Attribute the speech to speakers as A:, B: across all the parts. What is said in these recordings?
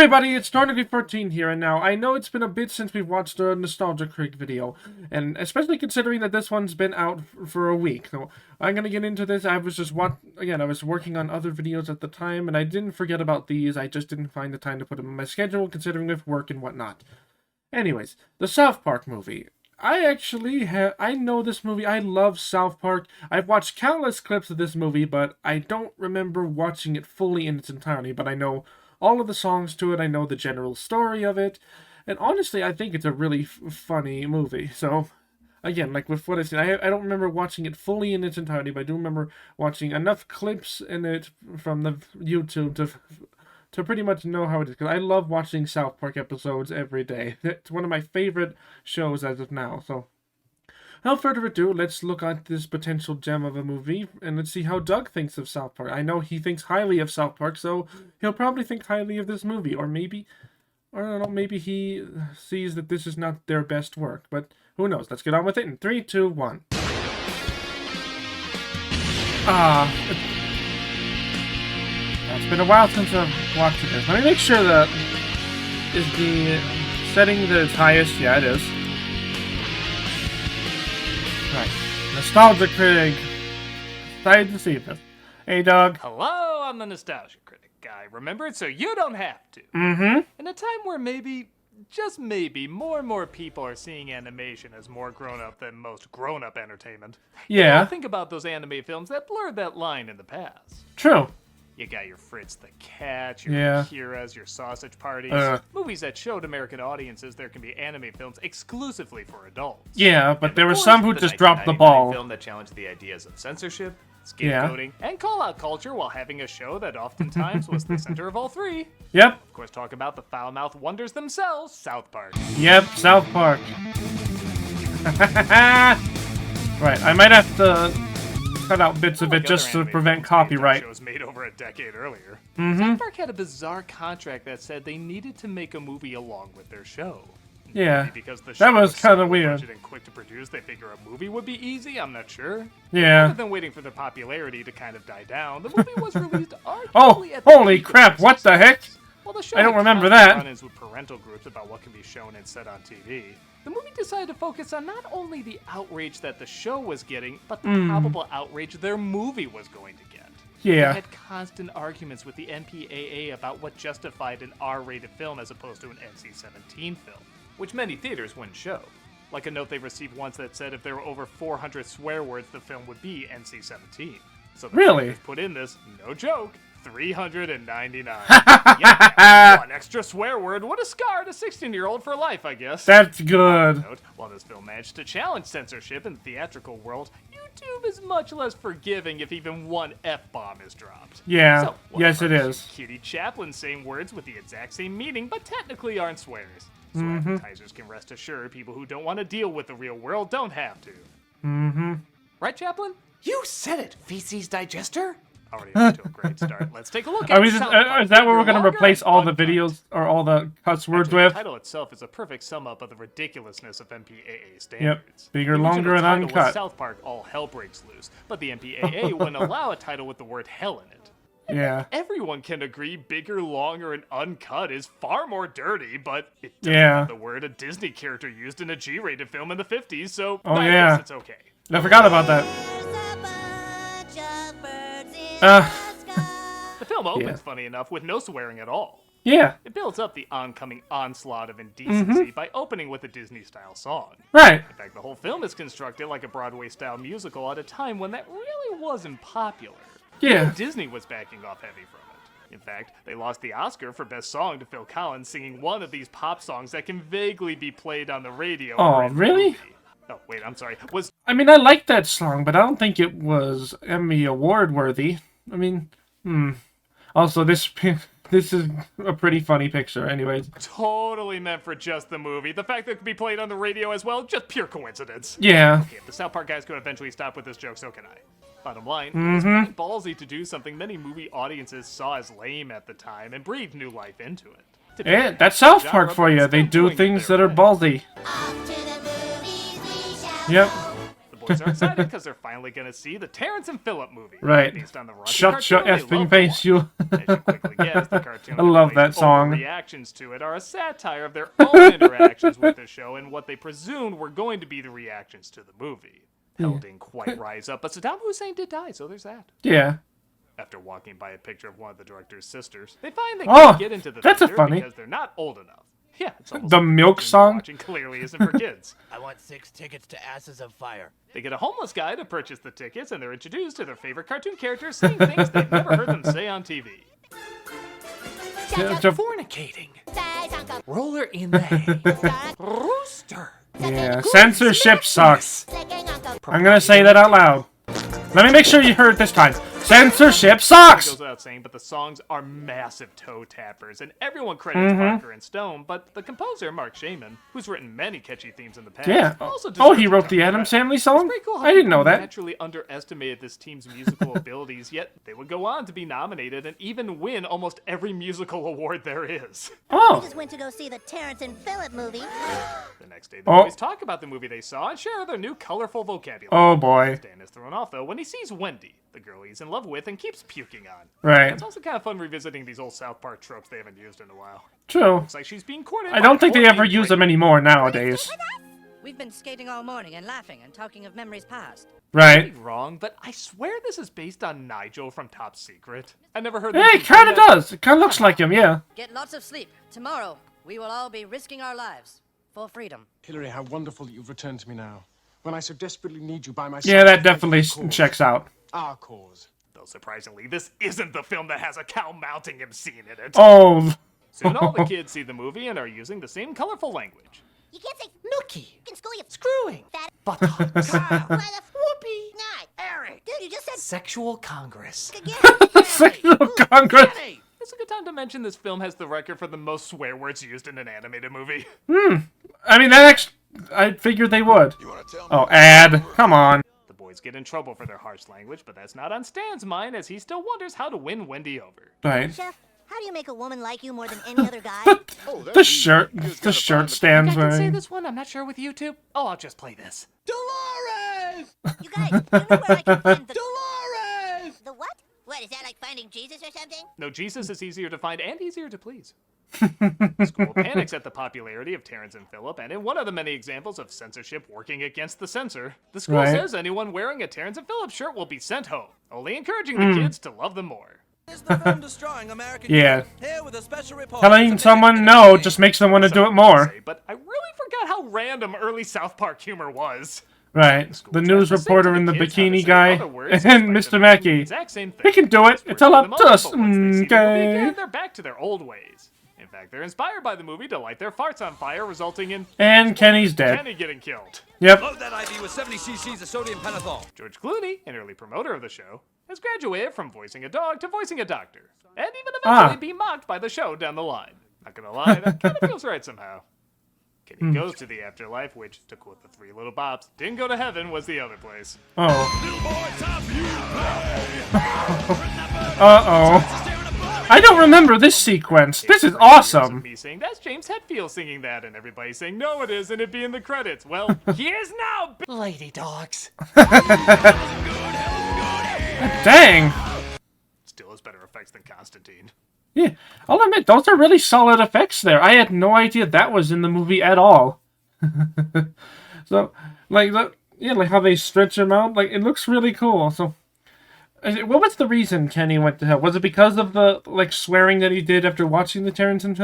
A: everybody, it's Tornady14 here, and now I know it's been a bit since we've watched a Nostalgia Critic video, and especially considering that this one's been out for a week. So I'm gonna get into this. I was just I was working on other videos at the time, and I didn't forget about these. I just didn't find the time to put them in my schedule, considering with work and whatnot. Anyways, the South Park movie. I know this movie. I love South Park. I've watched countless clips of this movie, but I don't remember watching it fully in its entirety, but I know all of the songs to it. I know the general story of it. And honestly, I think it's a really funny movie. So, again, like with what I said, I don't remember watching it fully in its entirety, but I do remember watching enough clips in it from the YouTube to pretty much know how it is. Because I love watching South Park episodes every day. It's one of my favorite shows as of now. So, without further ado, let's look at this potential gem of a movie, and let's see how Doug thinks of South Park. I know he thinks highly of South Park, so he'll probably think highly of this movie, or I don't know, maybe he sees that this is not their best work, but who knows? Let's get on with it in 3, 2, 1. It's been a while since I've watched this. Let me make sure that is the setting that is highest. Yeah, it is. Right. Nostalgia Critic. Excited to see this. Hey, Doug.
B: Hello, I'm the Nostalgia Critic guy. Remember it so you don't have to.
A: Mm-hmm.
B: In a time where maybe, just maybe, more and more people are seeing animation as more grown-up than most grown-up entertainment.
A: Yeah.
B: You know, think about those anime films that blurred that line in the past.
A: True.
B: You got your Fritz the Cat, your Akiras, your Sausage Parties. Movies that showed American audiences there can be anime films exclusively for adults.
A: Yeah, but there were some who just dropped the ball.
B: Film that challenged the ideas of censorship, scapegoating, and call-out culture while having a show that oftentimes was the center of all three.
A: Yep.
B: Of course, talk about the foul-mouthed wonders themselves, South Park.
A: Yep, South Park. Right, I might have to cut out bits of it just to prevent copyright.
B: Shows made over a decade earlier.
A: Mm-hmm.
B: South Park had a bizarre contract that said they needed to make a movie along with their show.
A: Yeah,
B: maybe because the show
A: that was kind of weird.
B: And quick to produce, they figure a movie would be easy. I'm not sure.
A: Yeah.
B: Rather than waiting for their popularity to kind of die down, the movie was released
A: Oh,
B: at the
A: holy crap! What the heck?
B: Well, the show
A: I don't
B: had
A: remember
B: constant
A: that.
B: Run-ins with parental groups about what can be shown and said on TV. The movie decided to focus on not only the outrage that the show was getting, but the probable outrage their movie was going to get.
A: Yeah.
B: They had constant arguments with the MPAA about what justified an R-rated film as opposed to an NC-17 film, which many theaters wouldn't show. Like a note they received once that said if there were over 400 swear words, the film would be NC-17. So the
A: really?
B: Put in this, no joke, 399. Yeah, one extra swear word would have scarred a 16-year-old for life, I guess.
A: That's good.
B: While this film managed to challenge censorship in the theatrical world, YouTube is much less forgiving if even one F-bomb is dropped.
A: Yeah,
B: so,
A: yes it is.
B: Cutie Chaplin saying words with the exact same meaning, but technically aren't swears. So advertisers can rest assured people who don't want to deal with the real world don't have to.
A: Mm-hmm.
B: Right, Chaplin?
C: You said it, feces digester.
B: Already off to a great start. Let's take a look at
A: is that what we're going to replace all the videos or all the cuss words with?
B: The title itself is a perfect sum up of the ridiculousness of MPAA standards.
A: Yep, bigger, longer, and uncut.
B: South Park, All Hell Breaks Loose, but the MPAA wouldn't allow a title with the word hell in it.
A: Yeah.
B: Everyone can agree bigger, longer, and uncut is far more dirty, but it doesn't have the word a Disney character used in a G-rated film in the 50s, so I guess it's okay.
A: I forgot about that.
B: The film opens, funny enough, with no swearing at all.
A: Yeah.
B: It builds up the oncoming onslaught of indecency by opening with a Disney-style song.
A: Right.
B: In fact, the whole film is constructed like a Broadway-style musical at a time when that really wasn't popular.
A: Yeah.
B: Even Disney was backing off heavy from it. In fact, they lost the Oscar for Best Song to Phil Collins singing one of these pop songs that can vaguely be played on the radio.
A: Oh, really?
B: Oh, wait, I'm sorry.
A: I mean, I like that song, but I don't think it was Emmy Award worthy. I mean, Also, this is a pretty funny picture, anyways.
B: Totally meant for just the movie. The fact that it could be played on the radio as well, just pure coincidence.
A: Yeah.
B: Okay, if the South Park guys could eventually stop with this joke, so can I. Bottom line, it's pretty ballsy to do something many movie audiences saw as lame at the time and breathe new life into it.
A: Yeah, that's South Park for you. They do things that are ballsy. Yep.
B: boys are excited because they're finally going to see the Terrence and Phillip movie.
A: Right.
B: Based on the raunchy
A: Shut your
B: cartoon they
A: effing
B: love to
A: face,
B: watch.
A: you.
B: As you quickly guess, the cartoon
A: I love
B: and
A: that song.
B: reactions to it are a satire of their own interactions with the show and what they presumed were going to be the reactions to the movie. Hell didn't quite rise up, but Saddam Hussein did die, so there's that.
A: Yeah.
B: After walking by a picture of one of the director's sisters, they find they
A: Oh,
B: can't get into the
A: that's a
B: theater
A: funny.
B: because they're not old enough. Yeah, it's almost
A: The
B: like
A: milk
B: cartoon
A: song?
B: they're watching clearly isn't for kids.
C: I want 6 tickets to Asses of Fire.
B: They get a homeless guy to purchase the tickets, and they're introduced to their favorite cartoon characters saying things they've never heard them say on TV.
C: Fornicating. Roller in the hay. Rooster.
A: Yeah. Censorship sucks. I'm gonna say that out loud. Let me make sure you heard this time. Censorship
B: It
A: sucks!
B: goes without saying, but the songs are massive toe tappers, and everyone credits Parker and Stone, but the composer, Mark Shaman, who's written many catchy themes in the past,
A: Yeah.
B: also
A: Oh, he
B: deserves a
A: wrote
B: ton
A: the
B: of
A: Addams
B: credit.
A: Family
B: It's
A: song?
B: pretty cool how
A: I didn't know
B: people
A: that.
B: naturally underestimated this team's musical abilities, yet they would go on to be nominated and even win almost every musical award there is.
A: Oh.
D: Just went to go see the Terrence and Phillip movie.
B: The next day, the
A: Oh.
B: boys talk about the movie they saw and share their new colorful vocabulary.
A: Oh boy.
B: Stan is thrown off, though, when he sees Wendy, the girl he's in love with and keeps puking on.
A: Right.
B: It's also kind of fun revisiting these old South Park tropes they haven't used in a while.
A: True.
B: It's like she's being courted
A: I
B: by
A: don't
B: a
A: think they ever
B: 14
A: use them anymore nowadays.
E: We've been skating all morning and laughing and talking of memories past.
A: Right.
B: Wrong, but I swear this is based on Nigel from Top Secret. I never heard.
A: Hey, it kinda does. It kinda looks like him, yeah.
E: Get lots of sleep. Tomorrow, we will all be risking our lives for freedom.
F: Hillary, how wonderful that you've returned to me now. When I so desperately need you by my side.
A: Yeah, that
F: to fight
A: definitely
F: for your cause.
A: checks out.
F: Our cause.
B: Though surprisingly, this isn't the film that has a cow mounting him scene in it.
A: Oh.
B: Soon all the kids see the movie and are using the same colorful language.
D: You can't say
C: Nookie.
D: you can school you
C: Screwing.
D: fat.
C: Buttocks.
D: Why the
C: Whoopee.
D: not?
C: Eric.
D: Dude, you just said
C: Sexual Congress.
D: again.
A: Sexual Congress.
C: Kenny.
B: It's a good time to mention this film has the record for the most swear words used in an animated movie.
A: I mean, that actually... I figured they would. Oh, ad. Come on.
B: The boys get in trouble for their harsh language, but that's not on Stan's mind as he still wonders how to win Wendy over.
A: Right.
D: Chef, how do you make a woman like you more than any other guy?
A: The shirt stands
B: I can say
A: wearing.
B: this one, I'm not sure with you two. Oh, I'll just play this.
C: Dolores.
D: You guys, you know where I can find the
C: Dolores.
D: the what? What is that like finding Jesus or something?
B: No, Jesus is easier to find and easier to please. The school panics at the popularity of Terrence and Phillip, and in one of the many examples of censorship working against the censor, the school
A: Right.
B: says anyone wearing a Terrence and Phillip shirt will be sent home, only encouraging the kids to love them more.
G: Is the film destroying American
A: Yeah.
G: youth? Here with a special report.
A: Telling someone no just makes them want to do it more.
B: Say, but I really forgot how random early South Park humor was.
A: Right. The news
B: Tries to say
A: reporter
B: to
A: and the
B: kids how to
A: bikini
B: say
A: guy
B: other words
A: and
B: despite
A: Mr.
B: them doing
A: Mackey.
B: the exact same thing.
A: We can do it. It's all up to us.
B: But once they see the movie
A: Okay.
B: again, they're back to their old ways. In fact, they're inspired by the movie to light their farts on fire, resulting in
A: And Kenny's dead.
B: Kenny getting killed.
A: Yep.
G: Load that IV with 70 cc's of sodium pentothal.
B: George Clooney, an early promoter of the show, has graduated from voicing a dog to voicing a doctor, and even eventually be mocked by the show down the line. Not gonna lie, that kind of feels right somehow. Kenny goes to the afterlife, which, to quote the Three Little Bops, didn't go to heaven was the other place.
A: Oh. Uh-oh. I don't remember this sequence. This is
B: Years of
A: awesome.
B: me saying, that's James Hetfield singing that, and everybody saying, no it isn't, it'd be in the credits. Well, he is now,
C: Lady dogs.
A: Dang.
B: Still has better effects than Constantine.
A: Yeah, I'll admit, those are really solid effects there. I had no idea that was in the movie at all. So, like, like how they stretch him out, like, it looks really cool. So, what was the reason Kenny went to hell? Was it because of the, like, swearing that he did after watching the Terrence and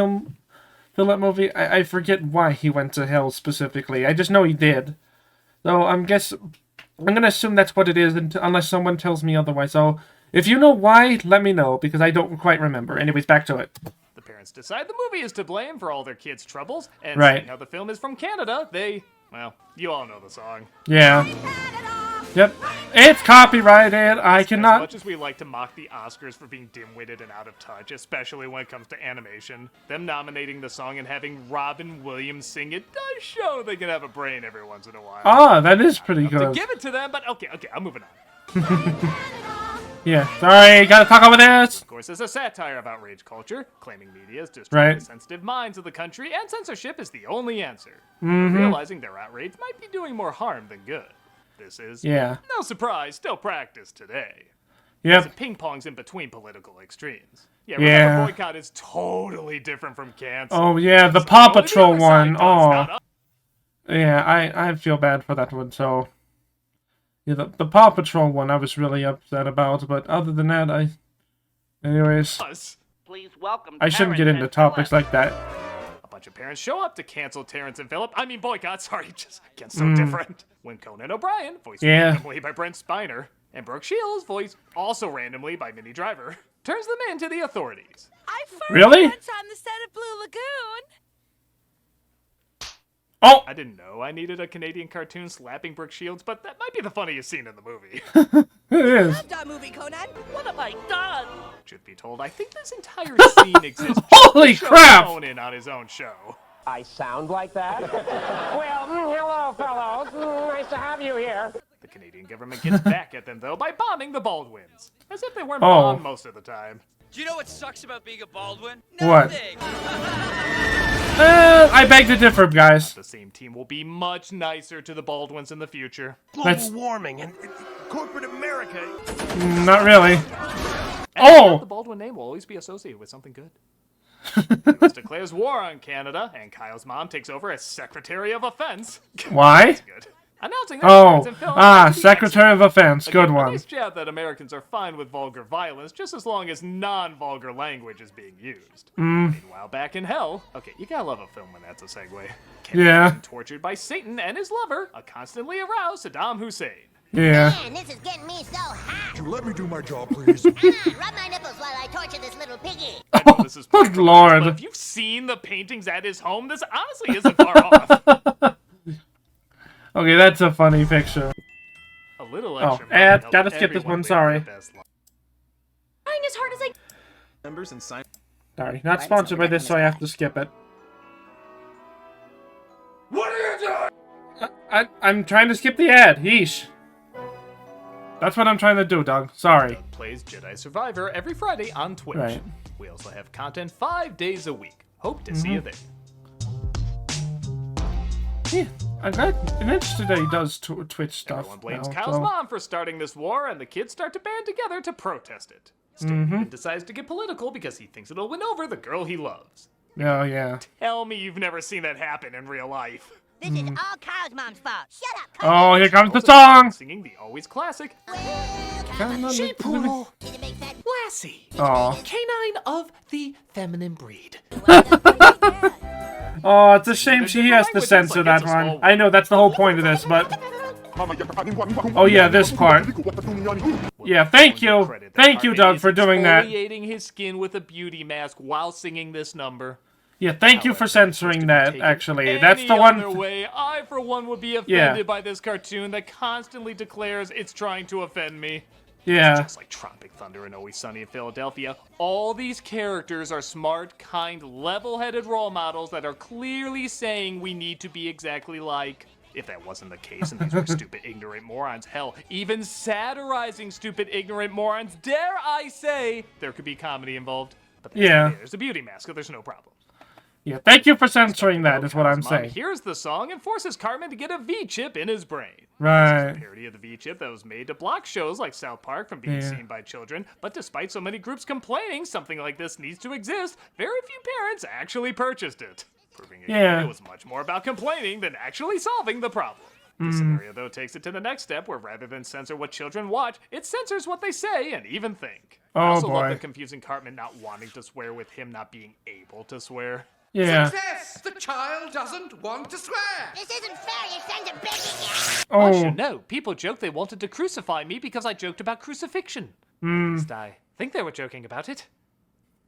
A: Phillip movie? I forget why he went to hell specifically. I just know he did. So, I'm gonna assume that's what it is, unless someone tells me otherwise. So, if you know why, let me know, because I don't quite remember. Anyways, back to it.
B: The parents decide the movie is to blame for all their kids' troubles, and
A: Right.
B: seeing how the film is from Canada, well, you all know the song.
A: Yeah. Yep. It's copyrighted. I
B: As
A: cannot...
B: much as we like to mock the Oscars for being dim-witted and out of touch, especially when it comes to animation, them nominating the song and having Robin Williams sing it does show they can have a brain every once in a while.
A: Ah, that is pretty
B: To
A: good.
B: give it to them, but okay, I'm moving on.
A: Yeah. Sorry, gotta talk over this.
B: Of course, it's a satire of outrage culture, claiming media is destroying
A: Right.
B: the sensitive minds of the country, and censorship is the only answer. Realizing their outrage might be doing more harm than good. This is,
A: Yeah.
B: no surprise, still practiced today.
A: Yep.
B: It ping-pongs in between political extremes. Yeah,
A: Yeah.
B: remember, boycott is totally different from cancel.
A: Oh yeah, the
B: So
A: Paw
B: only the
A: Patrol
B: other side
A: one.
B: does,
A: Oh.
B: not us.
A: Yeah, I feel bad for that one. So yeah, the Paw Patrol one I was really upset about, but other than that, anyways,
H: Please welcome
A: I shouldn't get
H: Terrence
A: into
H: and
A: topics
H: Philip.
A: like that.
B: A bunch of parents show up to cancel Terrence and Phillip. I mean, boycott, sorry, just gets so different. When Conan O'Brien, voiced
A: Yeah.
B: randomly by Brent Spiner, and Brooke Shields, voiced also randomly by Minnie Driver, turns them in to the authorities.
I: I first
A: Really?
I: once on the set of Blue Lagoon.
A: Oh,
B: I didn't know I needed a Canadian cartoon slapping Brooke Shields, but that might be the funniest scene in the movie.
A: it is.
I: Love that movie, Conan.
H: What have I done?
B: Truth be told, I think this entire scene exists
A: Holy
B: just to show
A: crap!
B: Conan on his own show.
J: I sound like that? Well, hello, fellows. Nice to have you here.
B: The Canadian government gets back at them, though, by bombing the Baldwins. As if they weren't
A: Oh.
B: bombed most of the time.
G: Do you know what sucks about being a Baldwin?
A: What?
G: Nothing.
A: I beg to differ, guys.
B: The same team will be much nicer to the Baldwins in the future.
A: That's
C: warming and corporate America.
A: not really.
B: And
A: Oh!
B: the Baldwin name will always be associated with something good. This declares war on Canada, and Kyle's mom takes over as Secretary of Offense.
A: Why?
B: That's good. Announcing that
A: Oh,
B: Terrence and Phillip are to be
A: Secretary of Offense.
B: Again,
A: Good
B: a
A: one.
B: nice jab that Americans are fine with vulgar violence just as long as non-vulgar language is being used. Meanwhile, back in hell, okay, you gotta love a film when that's a segue.
A: Yeah.
B: Being tortured by Satan and his lover, a constantly aroused Saddam Hussein.
A: Yeah.
D: Man, this is getting me so hot.
C: Let me do my job, please.
D: Come on, rub my nipples while I torture this little piggy.
B: I know this is
A: Good
B: political,
A: lord.
B: but if you've seen the paintings at his home, this honestly isn't far off.
A: Okay, that's a funny picture.
B: A little
A: Oh,
B: extra.
A: and
B: money
A: gotta
B: helped
A: skip this
B: everyone
A: one,
B: live
A: sorry.
B: their best life.
I: Trying as hard as I
G: Members and sign.
A: Sorry, not sponsored by this, so I have to skip it.
C: What are you doing?
A: I'm trying to skip the ad. Yeesh. That's what I'm trying to do, Doug. Sorry.
B: Doug plays Jedi Survivor every Friday on Twitch.
A: Right.
B: We also have content 5 days a week. Hope to see you there.
A: Yeah, I'm glad. I'm interested that he does Twitch stuff.
B: Everyone blames
A: now,
B: Kyle's
A: so-
B: mom for starting this war, and the kids start to band together to protest it. Steve decides to get political because he thinks it'll win over the girl he loves.
A: Oh, yeah.
B: Tell me you've never seen that happen in real life.
D: This is all Kyle's mom's fault. Shut up,
A: Oh, here comes the
B: Also,
A: song!
B: Singing the always classic.
A: Sheep
H: Poodle.
D: Did it make sense?
H: Lassie.
A: Oh.
H: Canine of the feminine breed.
A: Oh, it's a shame she has to censor that one. I know, that's the whole point of this, but... Oh, yeah, this part. Yeah, thank you.
B: Credit that
A: Thank you,
B: Cartman
A: Doug,
B: is
A: for doing that.
B: exfoliating his skin with a beauty mask while singing this number.
A: Yeah, thank you for censoring that,
B: Take it
A: actually.
B: any
A: That's the
B: other
A: one...
B: way, I, for one, would be offended
A: Yeah.
B: by this cartoon that constantly declares it's trying to offend me.
A: Yeah.
B: Just like Tropic Thunder and Always Sunny in Philadelphia, all these characters are smart, kind, level-headed role models that are clearly saying we need to be exactly like. If that wasn't the case and these were stupid, ignorant morons, hell, even satirizing stupid, ignorant morons, dare I say, there could be comedy involved. But that's
A: Yeah.
B: not it. There's a beauty mask, so there's no problem.
A: Yeah, thank you for censoring that, is what I'm
B: Kyle's mom
A: saying.
B: hears the song and forces Cartman to get a V-chip in his brain.
A: Right.
B: A parody of the V-chip that was made to block shows like South Park from being
A: Yeah.
B: seen by children, but despite so many groups complaining something like this needs to exist, very few parents actually purchased it. Proving again,
A: Yeah.
B: it was much more about complaining than actually solving the problem. The scenario, though, takes it to the next step, where rather than censor what children watch, it censors what they say and even think. I
A: Oh,
B: also love
A: boy.
B: the confusing Cartman not wanting to swear with him not being able to swear.
A: Yeah.
G: Success! The child doesn't want to swear!
D: This isn't fair, you sons of bitches.
B: I
A: Oh,
B: should know. People joke they wanted to crucify me because I joked about crucifixion. At least I think they were joking about it.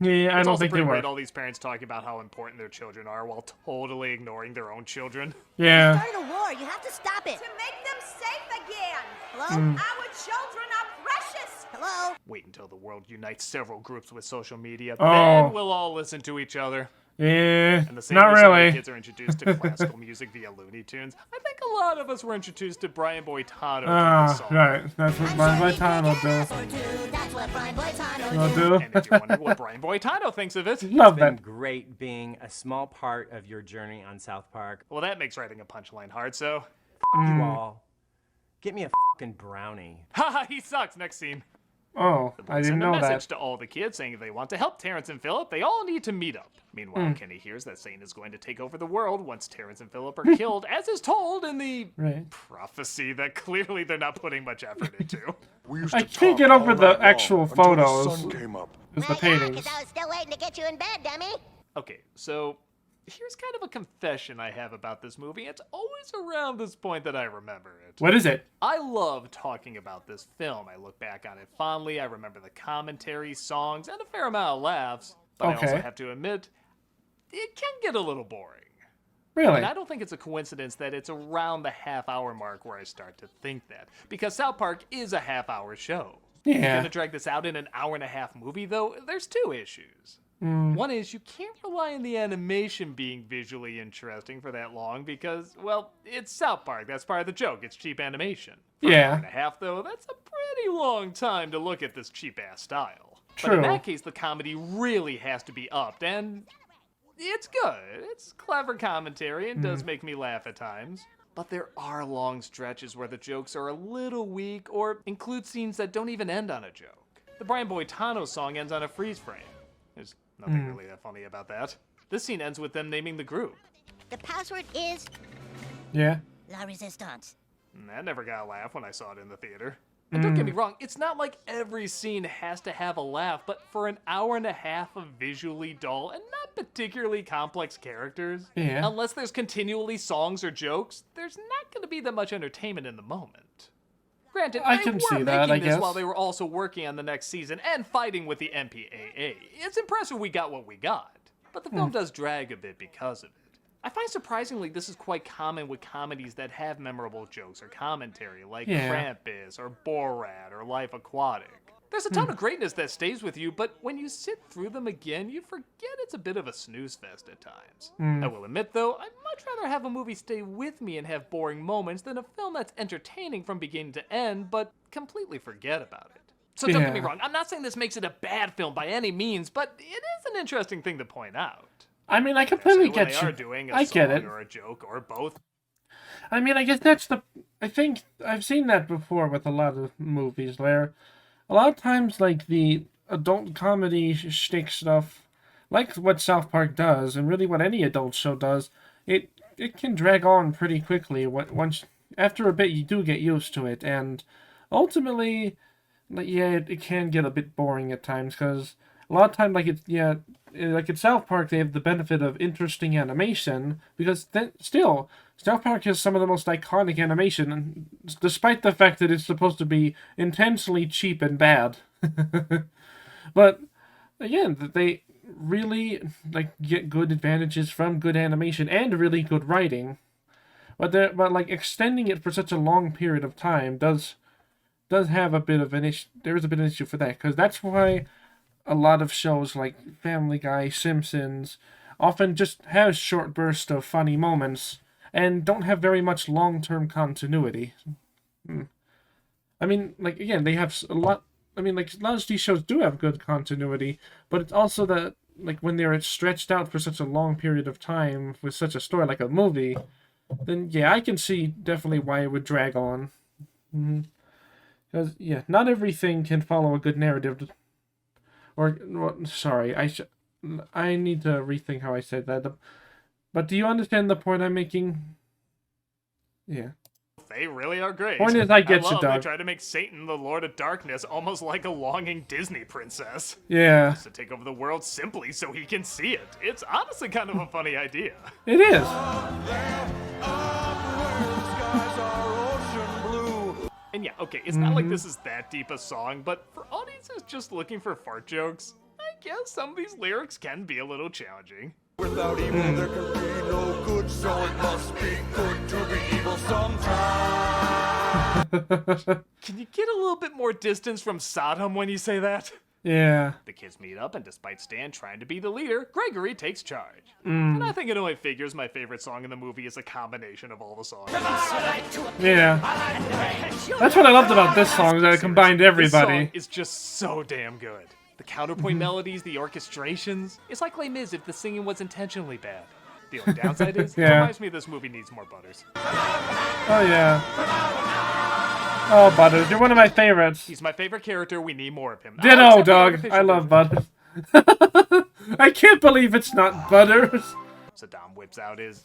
A: yeah, I
B: It's
A: don't
B: also
A: think they
B: pretty
A: were.
B: weird all these parents talking about how important their children are while totally ignoring their own children.
A: Yeah.
D: Starting a war, you have to stop it.
I: to make them safe again.
D: Hello?
I: Our children are precious.
D: Hello?
B: Wait until the world unites several groups with social media.
A: Oh.
B: Then we'll all listen to each other.
A: Yeah,
B: And the same
A: not
B: way so many
A: really.
B: kids are introduced to classical music via Looney Tunes, I think a lot of us were introduced to Brian Boitano through this
A: Ah,
B: song.
A: right. That's what my time will do.
D: That's what Brian Boitano
A: Will
D: do.
A: do.
B: And if you're wondering what Brian Boitano thinks of it,
A: Love
J: It's been
A: that.
J: great being a small part of your journey on South Park.
B: well, that makes writing a punchline hard, so
J: You all. Get me a fucking brownie.
B: Haha, he sucks. Next scene.
A: Oh,
B: The boys
A: I didn't
B: send a
A: know
B: message
A: that.
B: to all the kids saying if they want to help Terrence and Philip, they all need to meet up. Meanwhile, Kenny hears that Satan is going to take over the world once Terrence and Philip are killed, as is told in the
A: Right.
B: prophecy that clearly they're not putting much effort into.
C: We used
A: I
C: to
A: can't
C: talk
A: get over
C: all
A: the
C: night long
A: actual
C: until
A: photos.
C: The sun came up.
A: It's the
D: Well, yeah,
A: paintings.
D: 'cause I was still waiting to get you in bed, dummy.
B: Okay, so here's kind of a confession I have about this movie. It's always around this point that I remember it.
A: What is it?
B: I love talking about this film. I look back on it fondly. I remember the commentary, songs, and a fair amount of laughs. But I also
A: Okay.
B: have to admit, it can get a little boring.
A: Really?
B: And I don't think it's a coincidence that it's around the half-hour mark where I start to think that. Because South Park is a half-hour show. If you're
A: Yeah.
B: gonna drag this out in an hour-and-a-half movie, though, there's two issues. One is you can't rely on the animation being visually interesting for that long because, well, it's South Park. That's part of the joke. It's cheap animation. For an
A: Yeah.
B: hour and a half, though, that's a pretty long time to look at this cheap-ass style. But
A: True.
B: in that case, the comedy really has to be upped, and it's good. It's clever commentary and does make me laugh at times. But there are long stretches where the jokes are a little weak or include scenes that don't even end on a joke. The Brian Boitano song ends on a freeze frame. There's nothing really that funny about that. This scene ends with them naming the group.
D: The password is
A: Yeah.
D: La Resistance.
B: And that never got a laugh when I saw it in the theater. And don't get me wrong, it's not like every scene has to have a laugh, but for an hour and a half of visually dull and not particularly complex characters,
A: Yeah.
B: unless there's continually songs or jokes, there's not going to be that much entertainment in the moment. Granted,
A: I
B: they
A: can
B: were
A: see
B: making
A: that, I
B: this
A: guess.
B: while they were also working on the next season and fighting with the MPAA. It's impressive we got what we got, but the film does drag a bit because of it. I find surprisingly this is quite common with comedies that have memorable jokes or commentary, like
A: Yeah.
B: Krampus or Borat or Life Aquatic. There's a ton of greatness that stays with you, but when you sit through them again, you forget it's a bit of a snooze fest at times. I will admit, though, I'd much rather have a movie stay with me and have boring moments than a film that's entertaining from beginning to end, but completely forget about it. So don't get me
A: Yeah.
B: wrong, I'm not saying this makes it a bad film by any means, but it is an interesting thing to point out.
A: I mean, I completely
B: Especially when
A: get
B: they are
A: you.
B: doing a
A: I get
B: song
A: it.
B: or a joke or both.
A: I mean, I guess that's the. I think I've seen that before with a lot of movies where a lot of times, like the adult comedy shtick stuff, like what South Park does, and really what any adult show does, it can drag on pretty quickly. Once after a bit, you do get used to it, and ultimately, like yeah, it can get a bit boring at times because a lot of time, like in South Park, they have the benefit of interesting animation because still, South Park has some of the most iconic animation, despite the fact that it's supposed to be intensely cheap and bad. But again, they really like get good advantages from good animation and really good writing. But like extending it for such a long period of time does have a bit of an issue. There is a bit of an issue for that because that's why a lot of shows like Family Guy, Simpsons, often just have short bursts of funny moments and don't have very much long-term continuity. I mean, like, again, they have a lot... I mean, like, a lot of these shows do have good continuity, but it's also that, like, when they're stretched out for such a long period of time with such a story like a movie, then, yeah, I can see definitely why it would drag on. Because, yeah, not everything can follow a good narrative. Or, well, sorry, I need to rethink how I said that. But do you understand the point I'm making? Yeah.
B: They really are great.
A: Point is, I get you,
B: love
A: Doug.
B: They try to make Satan the Lord of Darkness almost like a longing Disney princess.
A: Yeah,
B: To take over the world simply so he can see it. It's honestly kind of a funny idea.
A: it is.
B: And yeah, okay, it's not like this is that deep a song, but for audiences just looking for fart jokes, I guess some of these lyrics can be a little challenging.
C: Without evil, there can be no good, so it must be good to be evil sometimes.
B: Can you get a little bit more distance from Sodom when you say that?
A: Yeah.
B: The kids meet up, and despite Stan trying to be the leader, Gregory takes charge. And I think it only figures my favorite song in the movie is a combination of all the songs.
A: Yeah. That's what I loved about this song, is that it combined
B: This
A: everybody.
B: song is just so damn good. The counterpoint melodies, the orchestrations. It's like Les Mis if the singing was intentionally bad. The only downside is, it
A: Yeah.
B: reminds me this movie needs more butters.
A: Oh, yeah. Oh, Butters, you're one of my favorites.
B: He's my favorite character. We need more of him.
A: Ditto, dog. I love Butters. I can't believe it's not Butters.
B: Saddam whips out his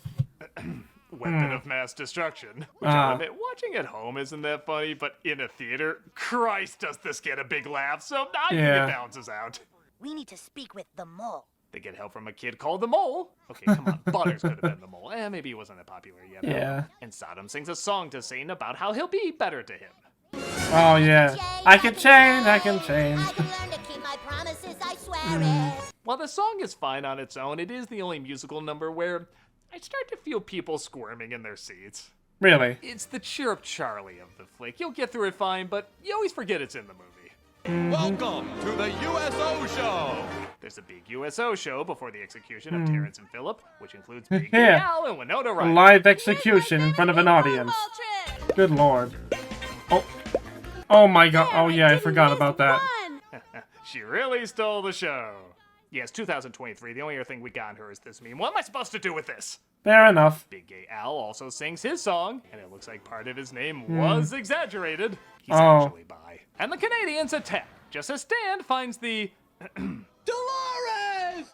B: weapon of mass destruction. Which I'll admit, watching at home isn't that funny, but in a theater, Christ, does this get a big laugh. So I think it balances out.
D: We need to speak with the mole.
B: They get help from a kid called the Mole. Okay, come on, Butters could have been the Mole. Maybe he wasn't that popular yet.
A: Yeah.
B: And Saddam sings a song to Satan about how he'll be better to him.
A: Oh, yeah. I can change, I can change.
D: I can learn to keep my promises, I swear it.
B: While the song is fine on its own, it is the only musical number where I start to feel people squirming in their seats.
A: Really?
B: It's the Chirp Charlie of the flick. You'll get through it fine, but you always forget it's in the movie.
C: Welcome to the USO show.
B: There's a big USO show before the execution of Terrence and Phillip, which includes Big
A: Yeah.
B: Al and Winona
A: A
B: Ryder.
A: live execution in front of an audience. Good lord. Oh. Oh my god. Oh yeah, I forgot about that.
B: She really stole the show. Yes, 2023. The only other thing we got on her is this meme. What am I supposed to do with this?
A: Fair enough.
B: Big Gay Al also sings his song, and it looks like part of his name was exaggerated. He's
A: Oh.
B: actually bi. And the Canadians attack, just as Stan finds the...
C: Dolores!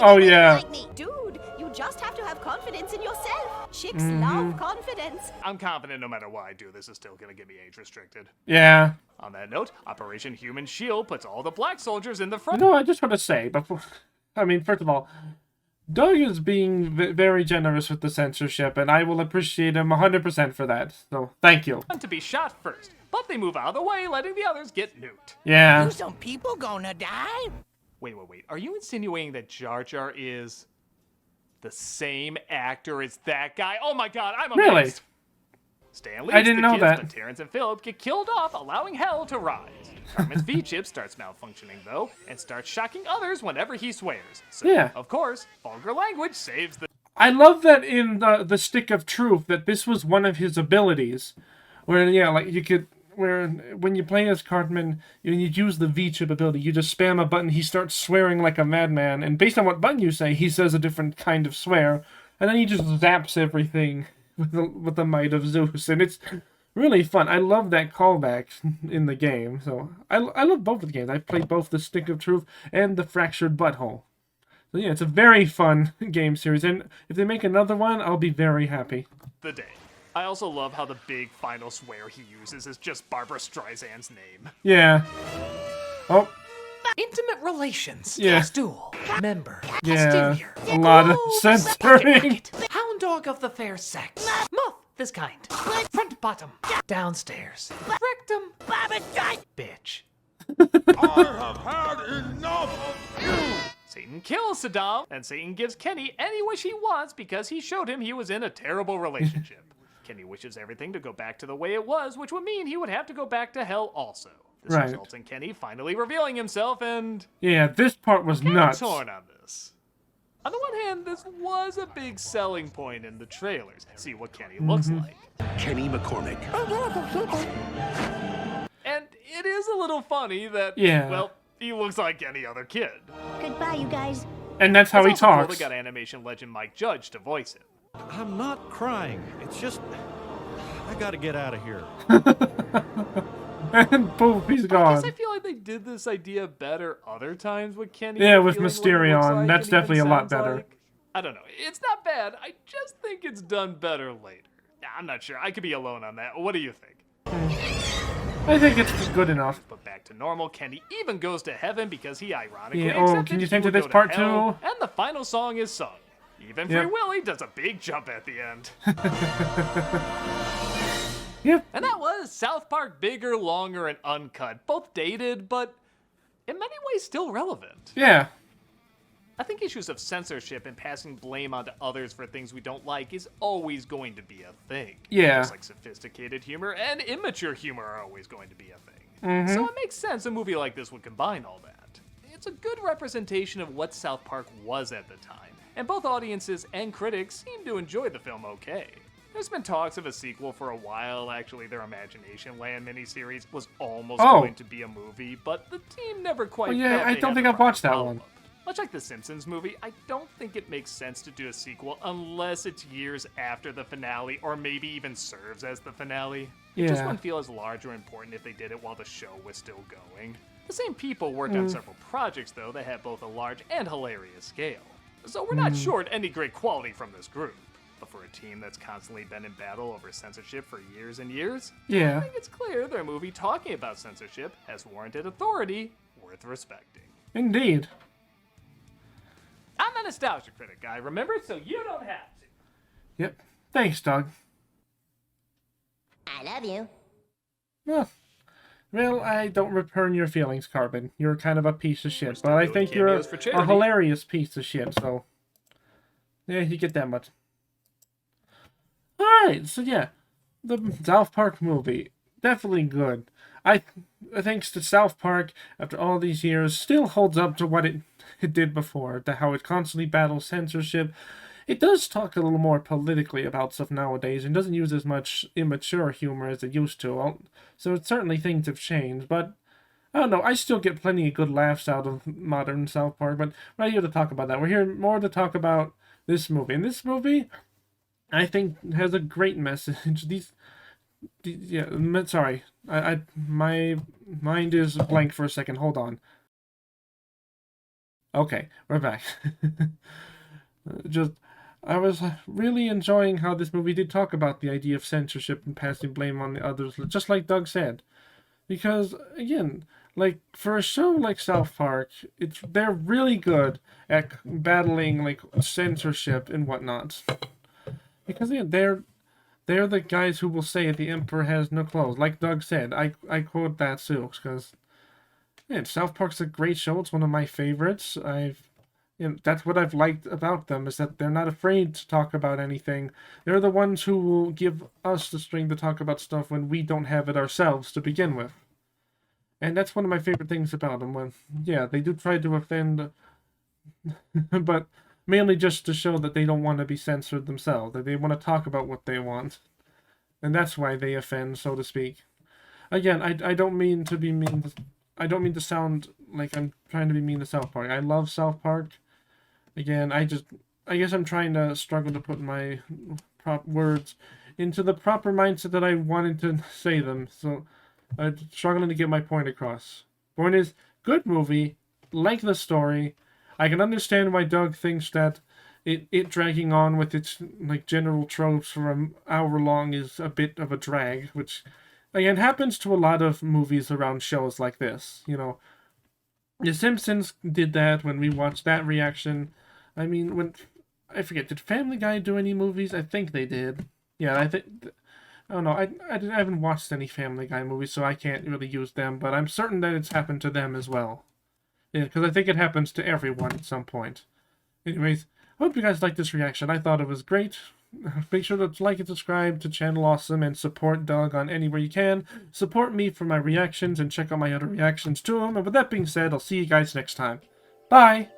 A: Oh yeah.
I: Like me. Dude, you just have to have confidence in yourself. Chicks love confidence.
B: I'm confident no matter what I do, this is still gonna get me age restricted.
A: Yeah.
B: On that note, Operation Human Shield puts all the black soldiers in the
A: You
B: front.
A: know, I just want to say before. I mean, first of all, Doug is being very generous with the censorship, and I will appreciate him 100% for that. So, thank you.
B: To be shot first, but they move out of the way, letting the others get nuked.
A: Yeah.
D: Some people gonna die?
B: Wait. Are you insinuating that Jar Jar is the same actor as that guy? Oh my god, I'm amazed.
A: Really?
B: Stan leaves
A: I didn't
B: the
A: know
B: kids,
A: that.
B: but Terrence and Phillip get killed off, allowing hell to rise. Cartman's V-chip starts malfunctioning, though, and starts shocking others whenever he swears. So,
A: Yeah.
B: of course, vulgar language saves the...
A: I love that in the Stick of Truth that this was one of his abilities, where yeah, like you could where when you play as Cartman, you use the V-chip ability. You just spam a button, he starts swearing like a madman, and based on what button you say, he says a different kind of swear, and then he just zaps everything with the might of Zeus, and it's really fun. I love that callback in the game. So I love both of the games. I've played both the Stick of Truth and the Fractured Butthole. So yeah, it's a very fun game series, and if they make another one, I'll be very happy.
B: the day. I also love how the big final swear he uses is just Barbara Streisand's name.
A: Yeah. Oh,
H: Intimate relations.
A: Yeah.
H: Stool. Member.
A: yeah.
H: Posterior.
A: A lot of censoring.
H: Hound dog of the fair sex. Muff. This kind. Front bottom. Downstairs. Rectum. Bitch.
C: I have had enough of you!
B: Satan kills Saddam, and Satan gives Kenny any wish he wants because he showed him he was in a terrible relationship. Kenny wishes everything to go back to the way it was, which would mean he would have to go back to hell also. This
A: Right.
B: results in Kenny finally revealing himself, and
A: Yeah, this part was
B: I'm
A: nuts.
B: torn on this. On the one hand, this was a big selling point in the trailers. See what Kenny looks like.
C: Kenny McCormick.
B: And it is a little funny that,
A: Yeah.
B: well, he looks like any other kid.
D: Goodbye, you guys.
A: And that's how he
B: It's also cool
A: talks.
B: they got animation legend Mike Judge to voice him.
K: I'm not crying. It's just, I gotta get out of here.
A: And poof, he's
B: I
A: gone.
B: guess I feel like they did this idea better other times with Kenny.
A: Yeah, with
B: revealing what he
A: Mysterio
B: looks
A: on.
B: like
A: That's
B: and even
A: definitely a lot
B: sounds
A: better.
B: like. I don't know. It's not bad. I just think it's done better later. I'm not sure. I could be alone on that. What do you think?
A: I think it's good enough.
B: But back to normal, Kenny even goes to heaven because he ironically
A: Yeah, oh,
B: accepted
A: can you
B: he
A: think
B: would
A: to this
B: go
A: part
B: hell,
A: too?
B: And the final song is sung. Even Free
A: Yep.
B: Willy does a big jump at the end.
A: Yep.
B: And that was South Park Bigger, Longer, and Uncut. Both dated, but in many ways still relevant.
A: Yeah.
B: I think issues of censorship and passing blame onto others for things we don't like is always going to be a thing.
A: Yeah.
B: Just like sophisticated humor and immature humor are always going to be a thing. So it makes sense a movie like this would combine all that. It's a good representation of what South Park was at the time, and both audiences and critics seem to enjoy the film okay. There's been talks of a sequel for a while. Actually, their Imagination Land miniseries was almost
A: Oh.
B: going to be a movie, but the team never quite
A: Oh, yeah,
B: felt
A: I
B: they
A: don't
B: had
A: think
B: the
A: I've watched that
B: proper
A: one.
B: follow-up. Much like the Simpsons movie, I don't think it makes sense to do a sequel unless it's years after the finale, or maybe even serves as the finale. It just wouldn't feel as large or important if they did it while the show was still going. The same people worked on several projects, though, that had both a large and hilarious scale. So we're not short any great quality from this group. But for a team that's constantly been in battle over censorship for years and years, I think it's clear their movie talking about censorship has warranted authority worth respecting.
A: Indeed.
B: I'm a nostalgia critic guy, remember? So you don't have to.
A: Yep. Thanks, Doug.
D: I love you.
A: Well, I don't return your feelings, Carbon. You're kind of a piece of shit, but
B: still
A: I
B: doing
A: think you're
B: cameos for
A: a
B: charity.
A: hilarious piece of shit, so... yeah, you get that much. Alright, so yeah. The South Park movie. Definitely good. Thanks to South Park, after all these years, still holds up to what it did before, to how it constantly battles censorship. It does talk a little more politically about stuff nowadays, and doesn't use as much immature humor as it used to. So certainly things have changed, but I don't know, I still get plenty of good laughs out of modern South Park, but we're not here to talk about that. We're here more to talk about this movie. And this movie, I think, has a great message. Sorry. My mind is blank for a second. Hold on. Okay, we're back. I was really enjoying how this movie did talk about the idea of censorship and passing blame on the others, just like Doug said. Because, again, like, for a show like South Park, they're really good at battling, like, censorship and whatnot. Because, yeah, they're the guys who will say the emperor has no clothes. Like Doug said, I quote that too, because, yeah, South Park's a great show. It's one of my favorites. That's what I've liked about them, is that they're not afraid to talk about anything. They're the ones who will give us the string to talk about stuff when we don't have it ourselves to begin with. And that's one of my favorite things about them. When, yeah, they do try to offend, but mainly just to show that they don't want to be censored themselves, that they want to talk about what they want. And that's why they offend, so to speak. Again, I don't mean to be mean. I don't mean to sound like I'm trying to be mean to South Park. I love South Park. Again, I guess I'm trying to struggle to put my words into the proper mindset that I wanted to say them. So I'm struggling to get my point across. Point is, good movie, like the story. I can understand why Doug thinks that it dragging on with its like general tropes for an hour long is a bit of a drag, which again happens to a lot of movies around shows like this. You know, The Simpsons did that when we watched that reaction. I mean, I forget, did Family Guy do any movies? I think they did. Yeah, I don't know. I haven't watched any Family Guy movies, so I can't really use them, but I'm certain that it's happened to them as well. Yeah, because I think it happens to everyone at some point. Anyways, I hope you guys liked this reaction. I thought it was great. Make sure to like and subscribe to Channel Awesome and support Doug on anywhere you can. Support me for my reactions and check out my other reactions to them. And with that being said, I'll see you guys next time. Bye!